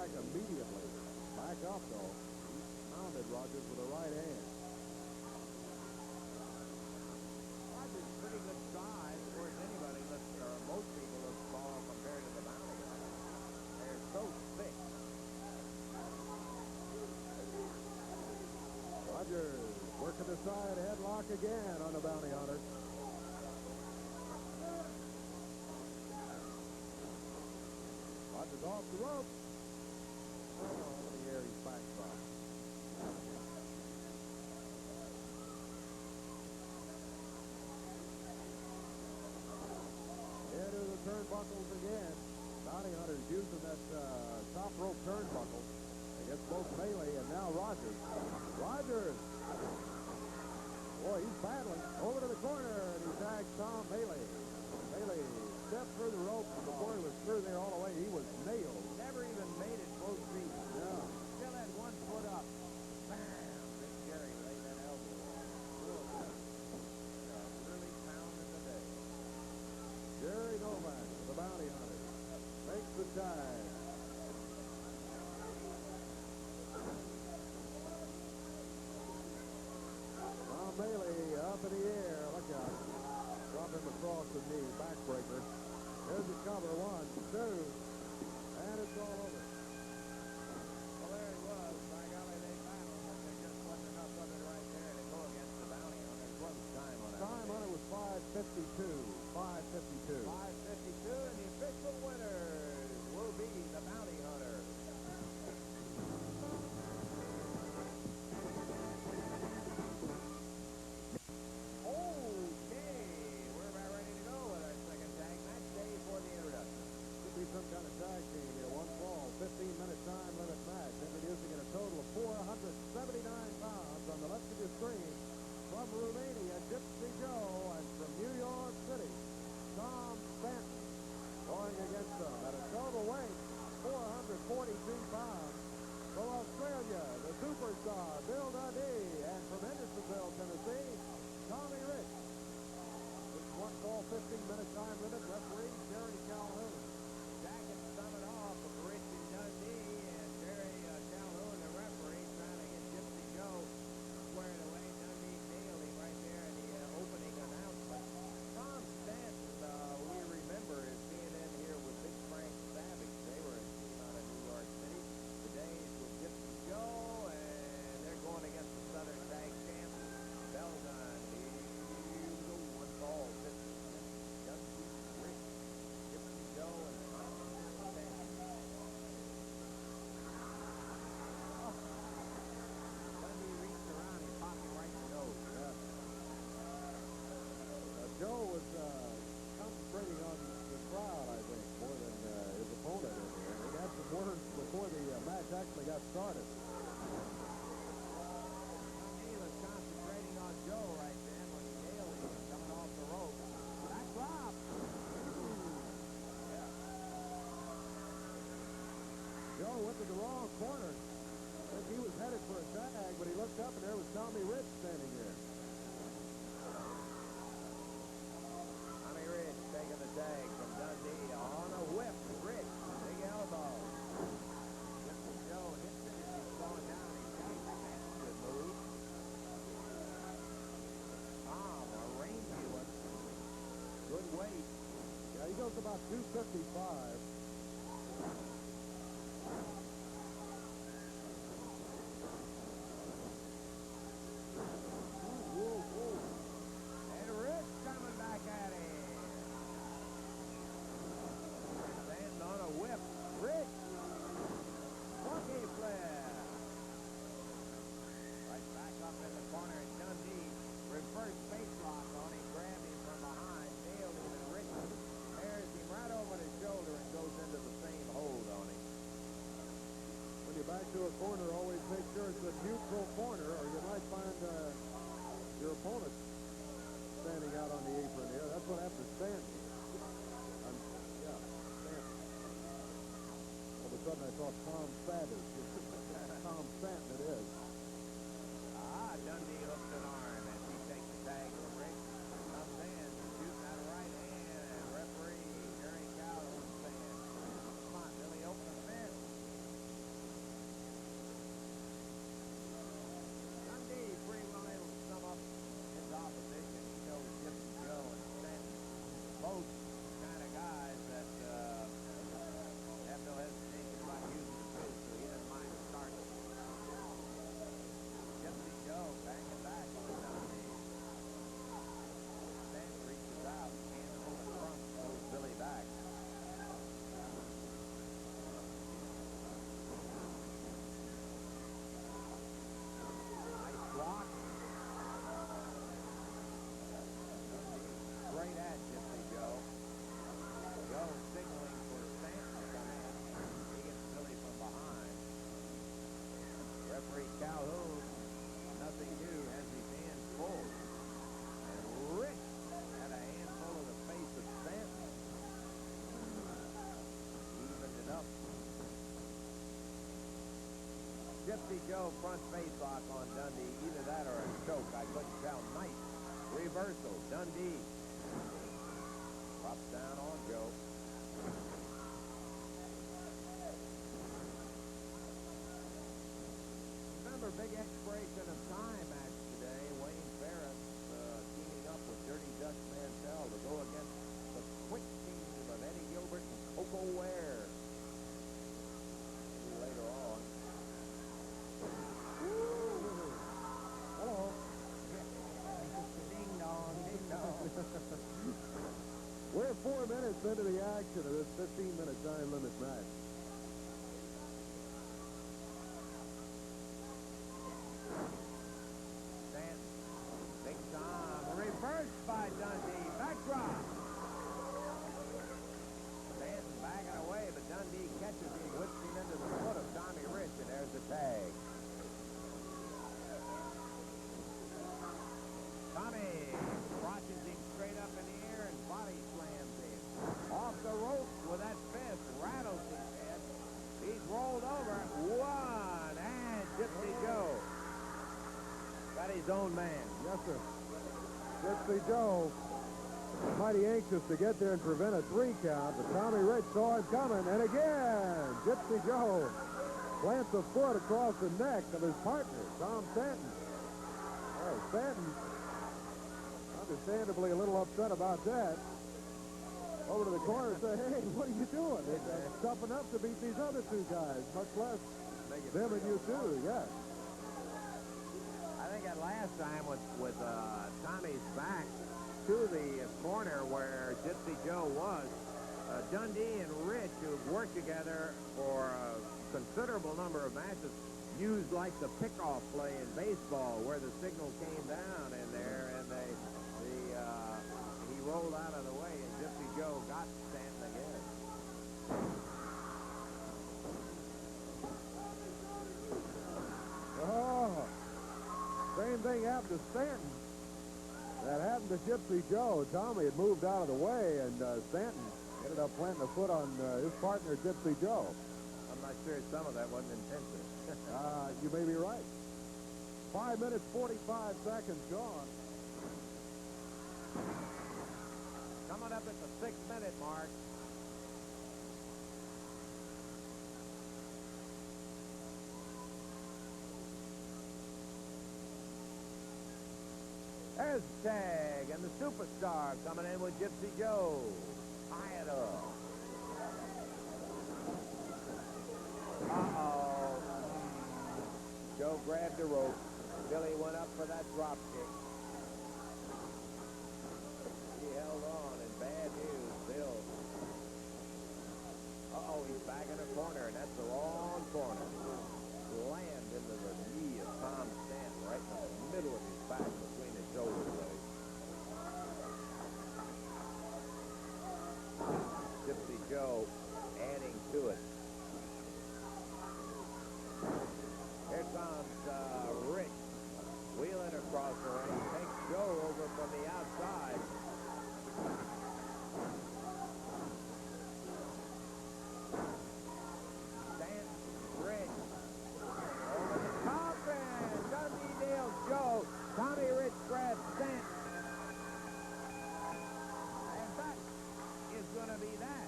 back immediately. Back up, though. He pounded Rogers with a right hand. Rogers pretty good size. Of course, anybody looks, or most people look small compared to the bounty hunters. They're so thick. Rogers working the side headlock again on the bounty hunter. Rogers off the rope. Oh, in the air, he's backdropped. Into the turnbuckles again. Bounty hunter's using that top rope turnbuckle against both Melee and now Rogers. Rogers! Boy, he's battling. Over to the corner, and he tags Tom Melee. Melee stepped through the rope, and before he was through there all the way, he was nailed. Never even made it both feet. Yeah. Still had one foot up. Bam! Big Jerry laid that elbow on. Really pounded the day. Jerry Novak, the bounty hunter, makes the tag. Tom Melee up in the air. Look out. Drop him across the knee. Backbreaker. There's the cover. 1, 2. And it's all over. Well, there it was. By golly, they battled, but there just wasn't enough of it right there to go against the bounty hunters. What was time on that? Time on it was 5:52. 5:52. 5:52, and the official winners will be the bounty hunters. Okay, we're about ready to go with our second tag match day for the introduction. Could be some kind of tag team here. 1 fall, 15-minute time limit match. Introducing in a total of 479 pounds on the left of your screen. From Romania, Gypsy Joe, and from New York City, Tom Stanton, going against them at a total weight 442 pounds. From Australia, the superstar Bill Dundee, and from Hendersonville, Tennessee, Tommy Rich. This 1 fall, 15-minute time limit. Referee Jerry Calhoun. Jack and sum it off of Rich and Dundee, and Jerry Calhoun, the referee, trying to get Gypsy Joe squared away. Dundee nailed him right there in the opening announcement. Tom Stanton, we remember, is being in here with Big Frank Savage. They were a team out of New York City. Today is with Gypsy Joe, and they're going against the Southern Tag Champ, Bell Dundee. Here we go, 1 fall, 15 minutes. Dundee, Rich, Gypsy Joe, and Tom Stanton. Dundee reached around, he popped him right in the nose. Yeah. Joe was concentrating on the crowd, I think, more than his opponent in here. He had some words before the match actually got started. Dundee was concentrating on Joe right then when he nailed him coming off the rope. That drop. Yeah. Joe went to the wrong corner. I think he was headed for a tag, but he looked up and there was Tommy Rich standing there. Tommy Rich taking the tag from Dundee on a whip. Rich, big elbow. Gypsy Joe hits it as he's going down. He takes it. That's a good move. Tom, a rangy one. Good weight. Yeah, he goes about 255. And Rich coming back at him. Standing on a whip. Rich. Monkey flip. Right back up in the corner, and Dundee reverse face lock on him, grabbed him from behind, nailed him, and Rich tears him right over his shoulder and goes into the same hold on him. When you back to a corner, always make sure it's a neutral corner, or you might find your opponent standing out on the apron here. That's what happened to Stanton. Yeah, Stanton. All of a sudden, I thought Tom Savage. Tom Stanton it is. Dundee hooks an arm as he takes the tag from Rick. Comes in, shooting out a right hand, and referee Jerry Calhoun saying, come on, Billy, open the fence. Gypsy Joe front face lock on Dundee. Either that or a choke. I couldn't tell. Nice reversal. Dundee drops down on Joe. Remember, big expiration of time match today. Wayne Ferris teaming up with Dirty Dutch Mantell to go against the quick team of Eddie Gilbert and Coco Ware. See later on. Hello. Ding dong, ding dong. We're 4 minutes into the action of this 15-minute time limit match. Stanton, big time, reversed by Dundee, back drop. Stanton backing away, but Dundee catches him, whips him into the foot of Tommy Rich, and there's the tag. Tommy crotches him straight up in the air and body slams him. Off the ropes with that fist, rattles his head. He's rolled over. One, and Gypsy Joe got his own man. Yes, sir. Gypsy Joe mighty anxious to get there and prevent a 3 count, but Tommy Rich saw it coming, and again, Gypsy Joe plants a foot across the neck of his partner, Tom Stanton. Oh, Stanton, understandably a little upset about that. Over to the corner and say, hey, what are you doing? They're tough enough to beat these other 2 guys, much less them and you too, yes. I think that last time with Tommy's back to the corner where Gypsy Joe was, Dundee and Rich, who've worked together for a considerable number of matches, used like the pickoff play in baseball where the signal came down in there and he rolled out of the way and Gypsy Joe got Stanton again. Oh, same thing happened to Stanton. That happened to Gypsy Joe. Tommy had moved out of the way, and Stanton ended up planting a foot on his partner, Gypsy Joe. I'm not sure some of that wasn't intensive. You may be right. 5 minutes, 45 seconds gone. Coming up at the 6-minute mark. There's the tag, and the superstar coming in with Gypsy Joe. Tie it up. Uh-oh. Joe grabbed the rope. Billy went up for that drop kick. He held on, and bad news, Bill. Uh-oh, he's back in the corner, and that's the wrong corner. Slammed into the knee of Tom Stanton right in the middle of his back between his shoulder blades. Gypsy Joe adding to it. Here comes Rich wheeling across the ring. Takes Joe over from the outside. Stanton, Rich. Over the top and Dundee nails Joe. Tommy Rich grabs Stanton. And that is going to be that.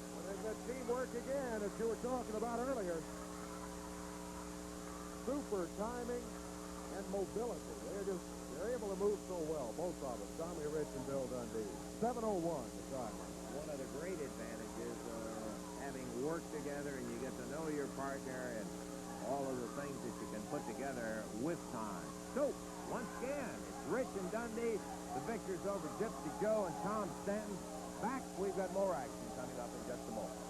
Well, they've got teamwork again, as you were talking about earlier. Super timing and mobility. They're able to move so well, both of them, Tommy Rich and Bill Dundee. 7:01 the time. One of the great advantages of having worked together and you get to know your partner and all of the things that you can put together with time. So, once again, it's Rich and Dundee, the victors over Gypsy Joe and Tom Stanton. Back, we've got more action coming up in just a moment.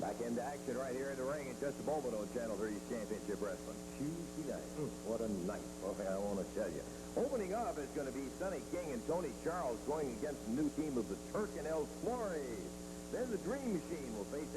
Back into action right here in the ring in just a moment on Channel 30's Championship Wrestling. Tuesday night. What a night, boy, I want to tell you. Opening up is going to be Sonny King and Tony Charles going against the new team of the Turk and El Flores. Then the Dream Machine will face